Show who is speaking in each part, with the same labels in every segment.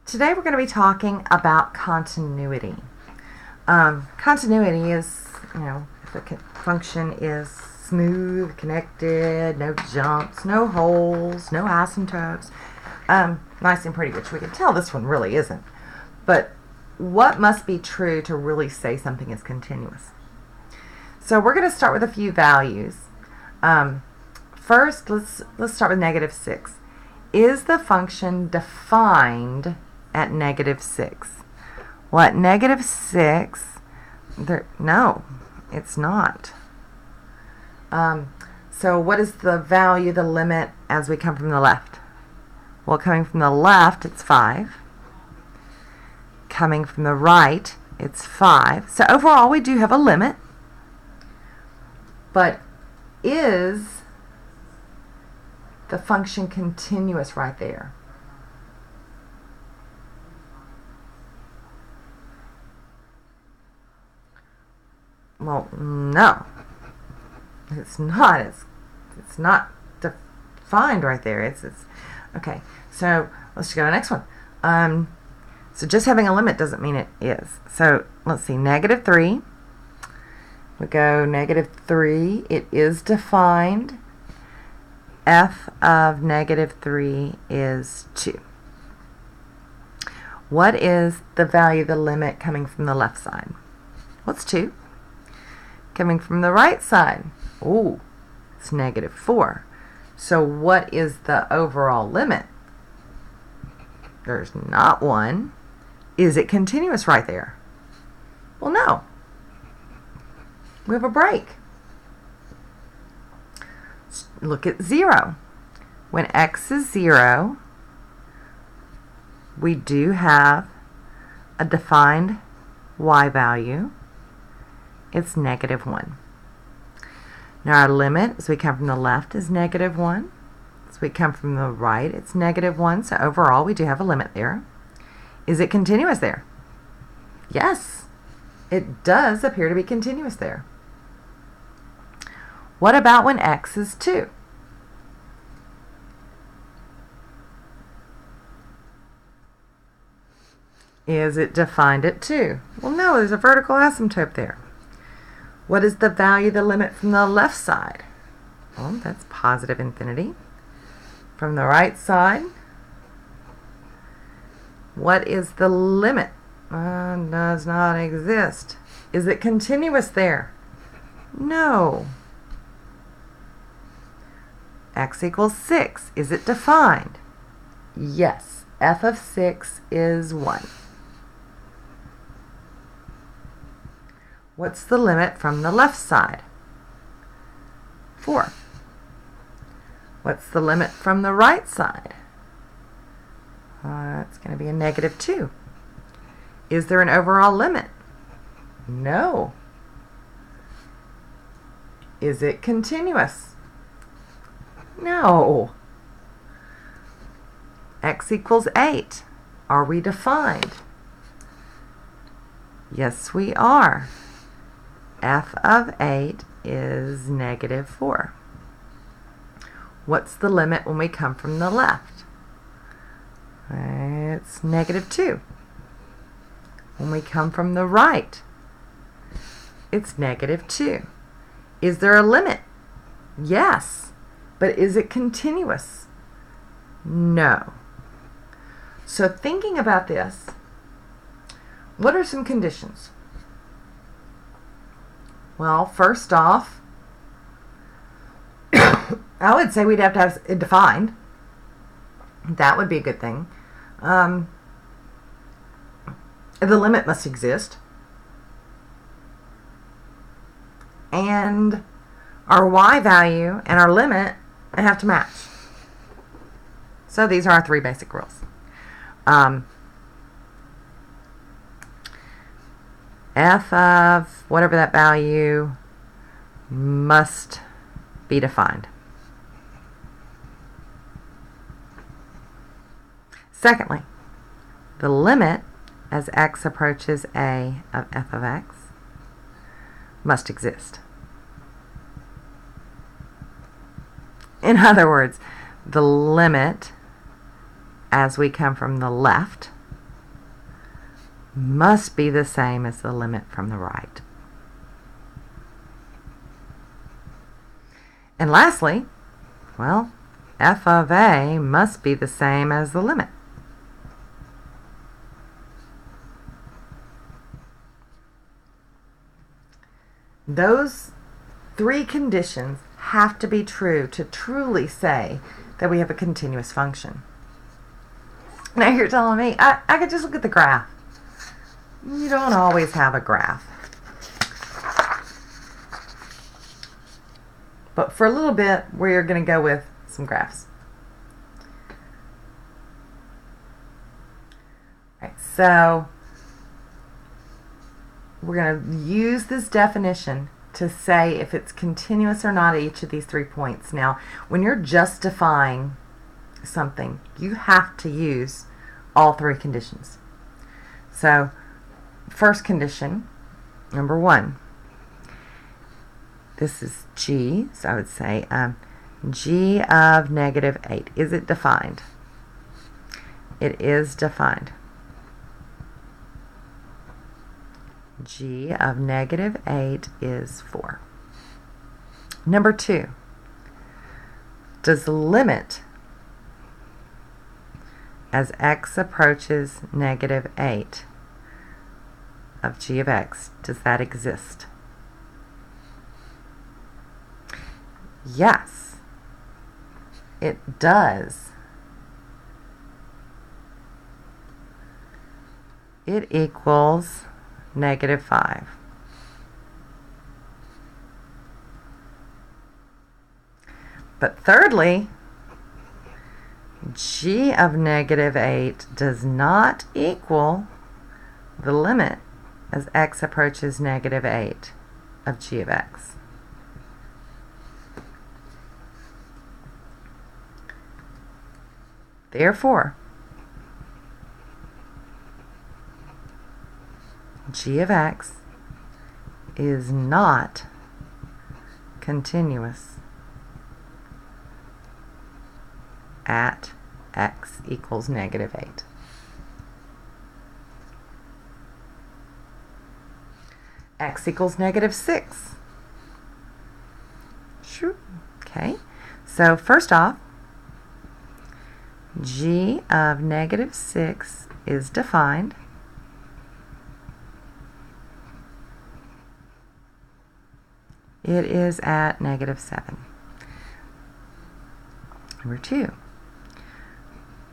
Speaker 1: Today we're going to be talking about continuity. Continuity is, if the function is smooth, connected, no jumps, no holes, no asymptotes, nice and pretty, which we can tell this one really isn't. But what must be true to really say something is continuous? So we're going to start with a few values. First, let's start with -6. Is the function defined at -6? Well, at -6, no, it's not. So what is the value, the limit, as we come from the left? Well, coming from the left, it's 5. Coming from the right, it's 5. So overall, we do have a limit. But is the function continuous right there? Well, no, it's not. It's not defined right there. It's okay. So let's go to the next one. So just having a limit doesn't mean it is. So let's see, -3. We go -3. It is defined. F of -3 is 2. What is the value, the limit, coming from the left side? What's 2? Coming from the right side, ooh, it's -4. So what is the overall limit? There's not one. Is it continuous right there? Well, no. We have a break. Look at 0. When x is 0, we do have a defined y value. It's -1. Now our limit, as we come from the left, is -1. As we come from the right, it's -1. So overall, we do have a limit there. Is it continuous there? Yes, it does appear to be continuous there. What about when x is 2? Is it defined at 2? Well, no, there's a vertical asymptote there. What is the value, the limit, from the left side? Well, that's positive infinity. From the right side, what is the limit? Does not exist. Is it continuous there? No. X equals 6. Is it defined? Yes. F of 6 is 1. What's the limit from the left side? 4. What's the limit from the right side? It's going to be a -2. Is there an overall limit? No. Is it continuous? No. X equals 8. Are we defined? Yes, we are. F of 8 is -4. What's the limit when we come from the left? It's -2. When we come from the right, it's -2. Is there a limit? Yes. But is it continuous? No. So thinking about this, what are some conditions? Well, first off, I would say we'd have to have it defined. That would be a good thing. The limit must exist. And our y value and our limit have to match. So these are our 3 basic rules. F of whatever that value must be defined. Secondly, the limit as x approaches a of f of x must exist. In other words, the limit as we come from the left must be the same as the limit from the right. And lastly, well, f of a must be the same as the limit. Those three conditions have to be true to truly say that we have a continuous function. Now you're telling me, I could just look at the graph. You don't always have a graph. But for a little bit, we're going to go with some graphs. All right, so we're going to use this definition to say if it's continuous or not at each of these 3 points. Now, when you're justifying something, you have to use all 3 conditions. So, first condition, number 1. This is g, so I would say g of negative 8. Is it defined? It is defined. G of negative 8 is 4. Number 2. Does the limit as x approaches negative 8 of g of x, does that exist? Yes, it does. It equals negative 5. But thirdly, g of negative 8 does not equal the limit as x approaches negative 8 of g of x. Therefore, g of x is not continuous at x equals negative 8. X equals negative 6. Sure. Okay, so first off, g of negative 6 is defined. It is at negative 7. Number 2.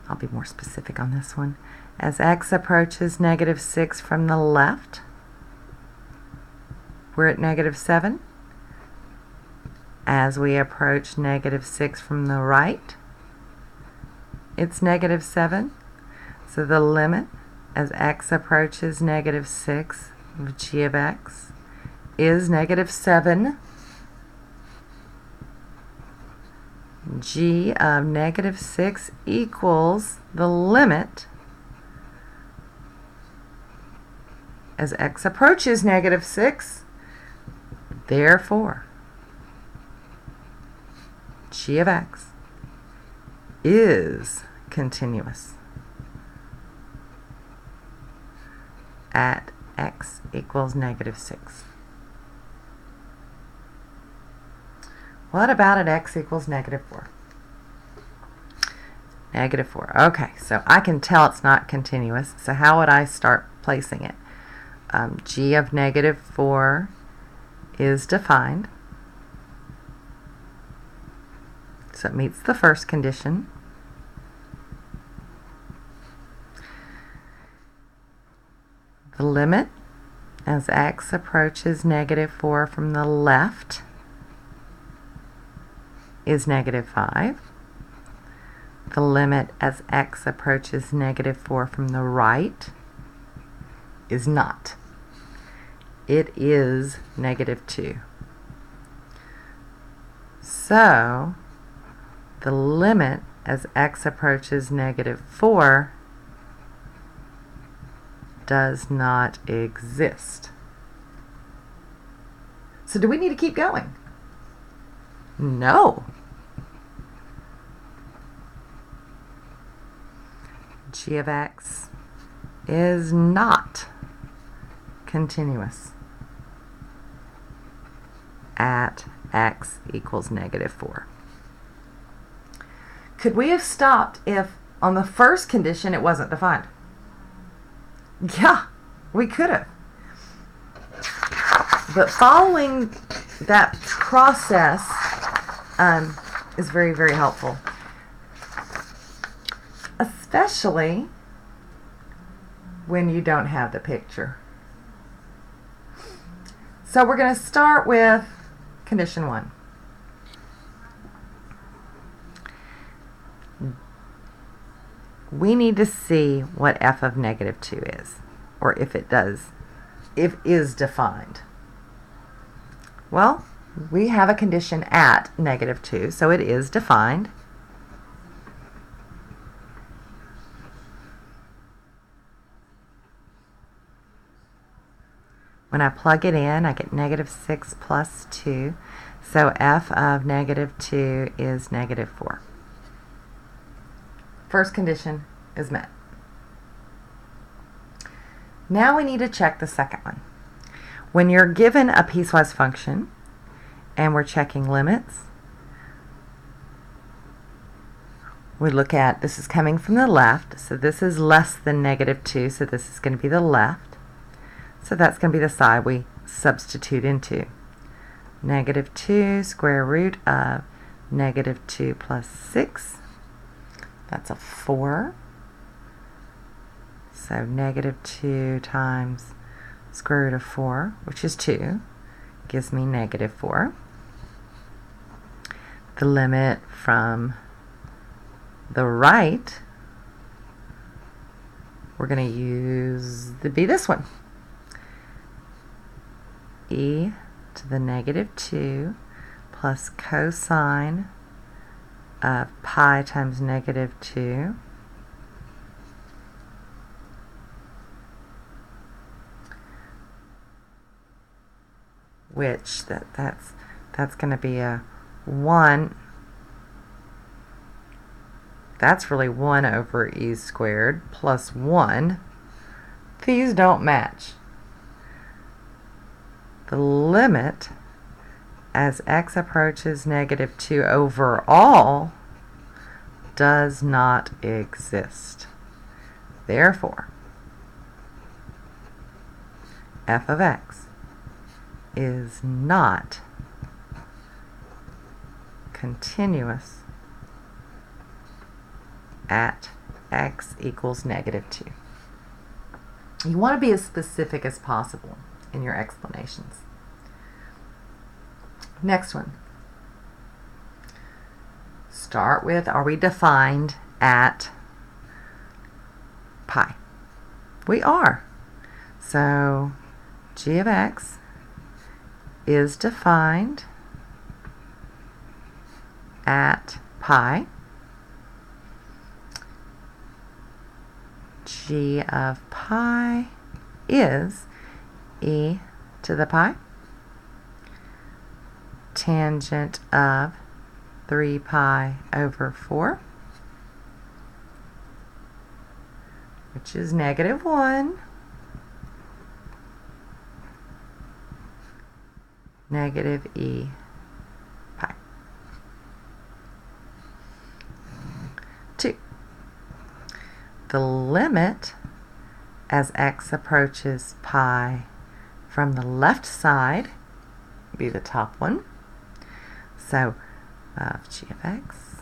Speaker 1: I'll be more specific on this one. As x approaches negative 6 from the left, we're at negative 7. As we approach negative 6 from the right, it's negative 7. So the limit as x approaches negative 6 of g of x is negative 7. G of negative 6 equals the limit as x approaches negative 6. Therefore, g of x is continuous at x equals negative 6. What about at x equals negative 4? Negative 4. Okay, so I can tell it's not continuous. So how would I start placing it? G of negative 4 is defined. So it meets the first condition. The limit as x approaches negative 4 from the left is negative 5. The limit as x approaches negative 4 from the right is not. It is negative 2. So, the limit as x approaches negative 4 does not exist. So do we need to keep going? No. G of x is not continuous at x equals -4. Could we have stopped if on the first condition it wasn't defined? Yeah, we could have. But following that process is very, very helpful. Especially when you don't have the picture. So we're going to start with condition 1. We need to see what f of -2 is, or if is defined. Well, we have a condition at -2, so it is defined. When I plug it in, I get -6 plus 2, so f of -2 is -4. First condition is met. Now we need to check the second one. When you're given a piecewise function and we're checking limits, we look at, this is coming from the left, so this is less than -2, so this is going to be the left. So that's going to be the side we substitute into. -2 square root of -2 plus 6. That's a 4. So -2 times square root of 4, which is 2, gives me -4. The limit from the right, we're going to use be this one. E to the -2 plus cosine of pi times -2 which that's going to be a 1. That's really 1 over e squared plus 1. These don't match. The limit as x approaches -2 overall does not exist. Therefore, f of x is not continuous at x equals -2. You want to be as specific as possible in your explanations. Next one. Start with, are we defined at pi? We are. So g of x is defined at pi. G of pi is e to the pi tangent of 3 pi over 4, which is -1, e pi. 2. The limit as x approaches pi from the left side, be the top one. So of g of x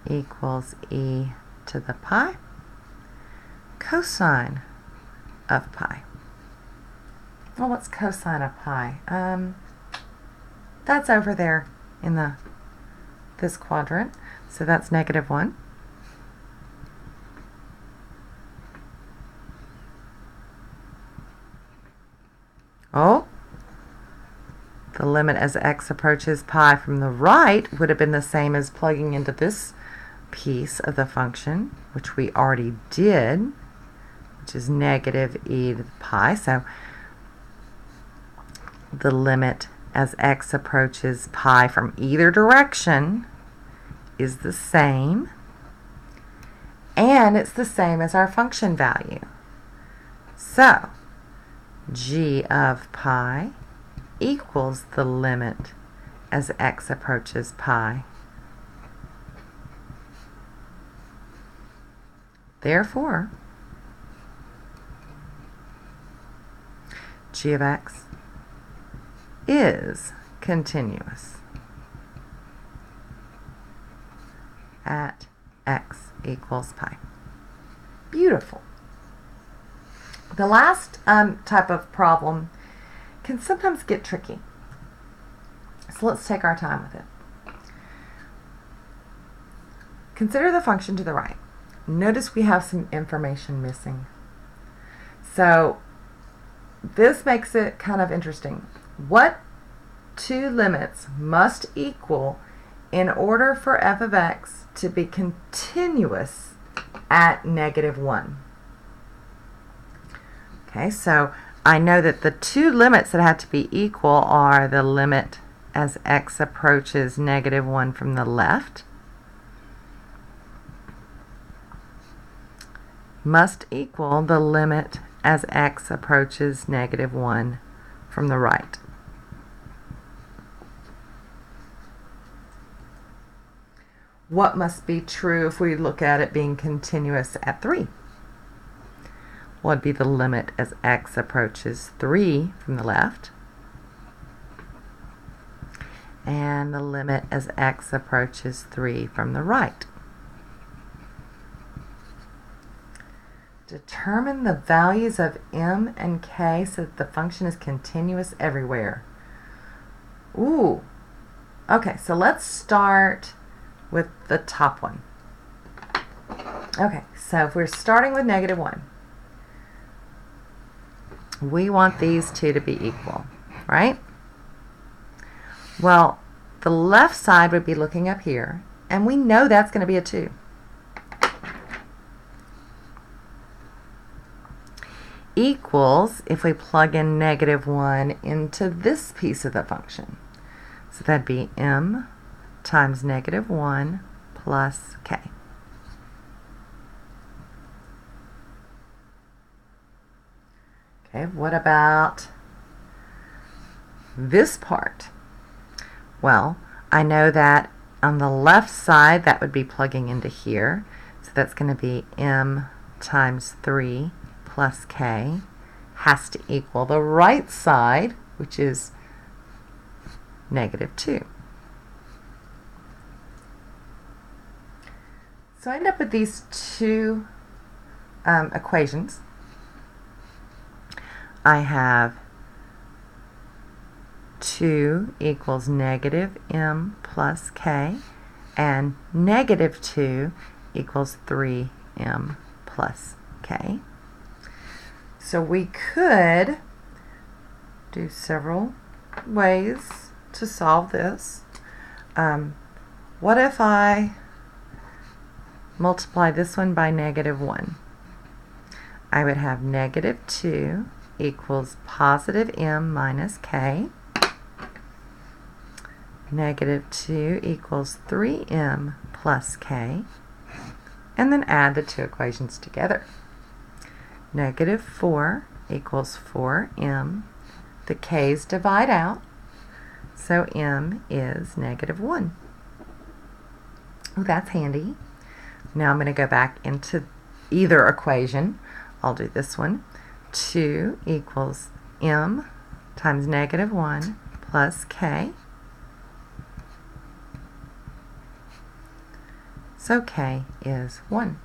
Speaker 1: equals e to the pi cosine of pi. Well, what's cosine of pi? That's over there in this quadrant. So that's -1. Oh, the limit as x approaches pi from the right would have been the same as plugging into this piece of the function, which we already did, which is -e to the pi. So the limit as x approaches pi from either direction is the same, and it's the same as our function value. So g of pi equals the limit as x approaches pi. Therefore, g of x is continuous at x equals pi. Beautiful. The last type of problem can sometimes get tricky. So let's take our time with it. Consider the function to the right. Notice we have some information missing. So this makes it kind of interesting. What two limits must equal in order for f of x to be continuous at -1? Okay, so I know that the two limits that have to be equal are the limit as x approaches -1 from the left must equal the limit as x approaches -1 from the right. What must be true if we look at it being continuous at 3? What would be the limit as x approaches 3 from the left and the limit as x approaches 3 from the right? Determine the values of m and k so that the function is continuous everywhere. Ooh. Okay, so let's start with the top one. Okay, so if we're starting with -1, we want these two to be equal, right? Well, the left side would be looking up here, and we know that's going to be a 2. Equals if we plug in -1 into this piece of the function. So that'd be m times -1 plus k. Okay, what about this part? Well, I know that on the left side that would be plugging into here. So that's going to be m times 3 plus k has to equal the right side, which is -2. So I end up with these two equations. I have 2 equals -m plus k, and -2 equals 3m plus k. So we could do several ways to solve this. What if I multiply this one by -1? I would have -2 equals positive m minus k. -2 equals 3m plus k. And then add the two equations together. -4 equals 4m. The k's divide out, so m is -1. Oh, that's handy. Now I'm going to go back into either equation. I'll do this one. 2 equals m times -1 plus k. So k is 1.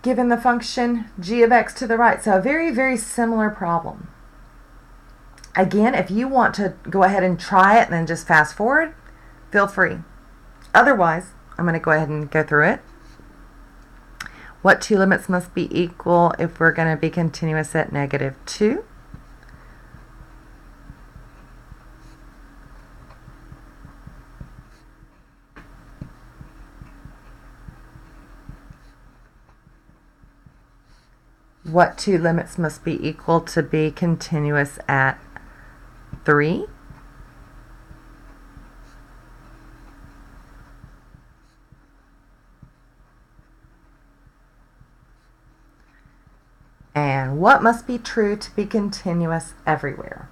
Speaker 1: Given the function g of x to the right. So a very, very similar problem. Again, if you want to go ahead and try it and then just fast forward, feel free. Otherwise, I'm going to go ahead and go through it. What two limits must be equal if we're going to be continuous at -2? What two limits must be equal to be continuous at 3? And what must be true to be continuous everywhere?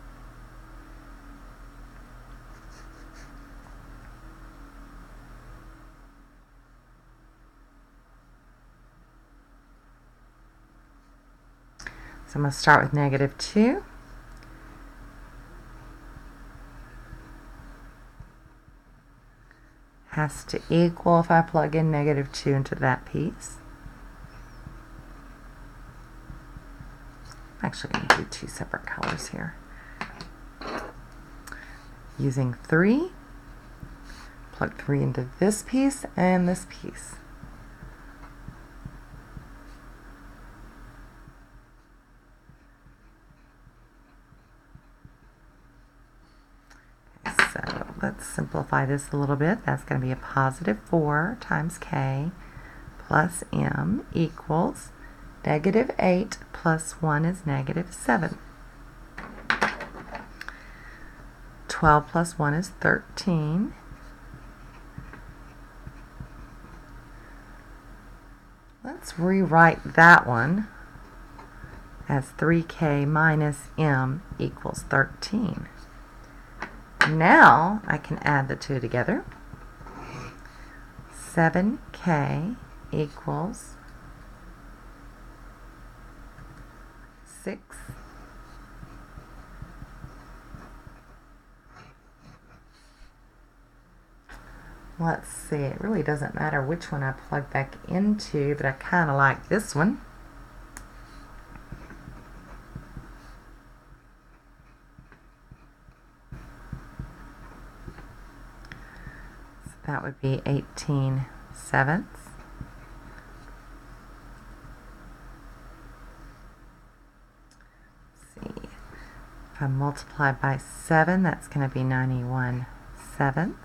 Speaker 1: So I'm going to start with -2. Has to equal if I plug in -2 into that piece. I'm actually going to do 2 separate colors here. Using 3, plug 3 into this piece and this piece. So let's simplify this a little bit. That's going to be a +4 times k plus m equals -8 plus 1 is -7. 12 plus 1 is 13. Let's rewrite that one as 3k minus m equals 13. Now I can add the two together. 7k equals 6. Let's see, it really doesn't matter which one I plug back into, but I kind of like this one. So that would be 18/7. See, if I multiply by 7, that's going to be 91/7.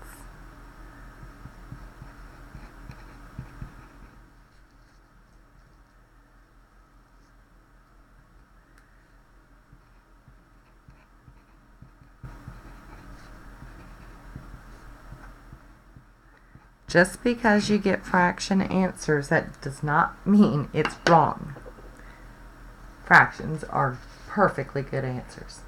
Speaker 1: Just because you get fraction answers, that does not mean it's wrong. Fractions are perfectly good answers.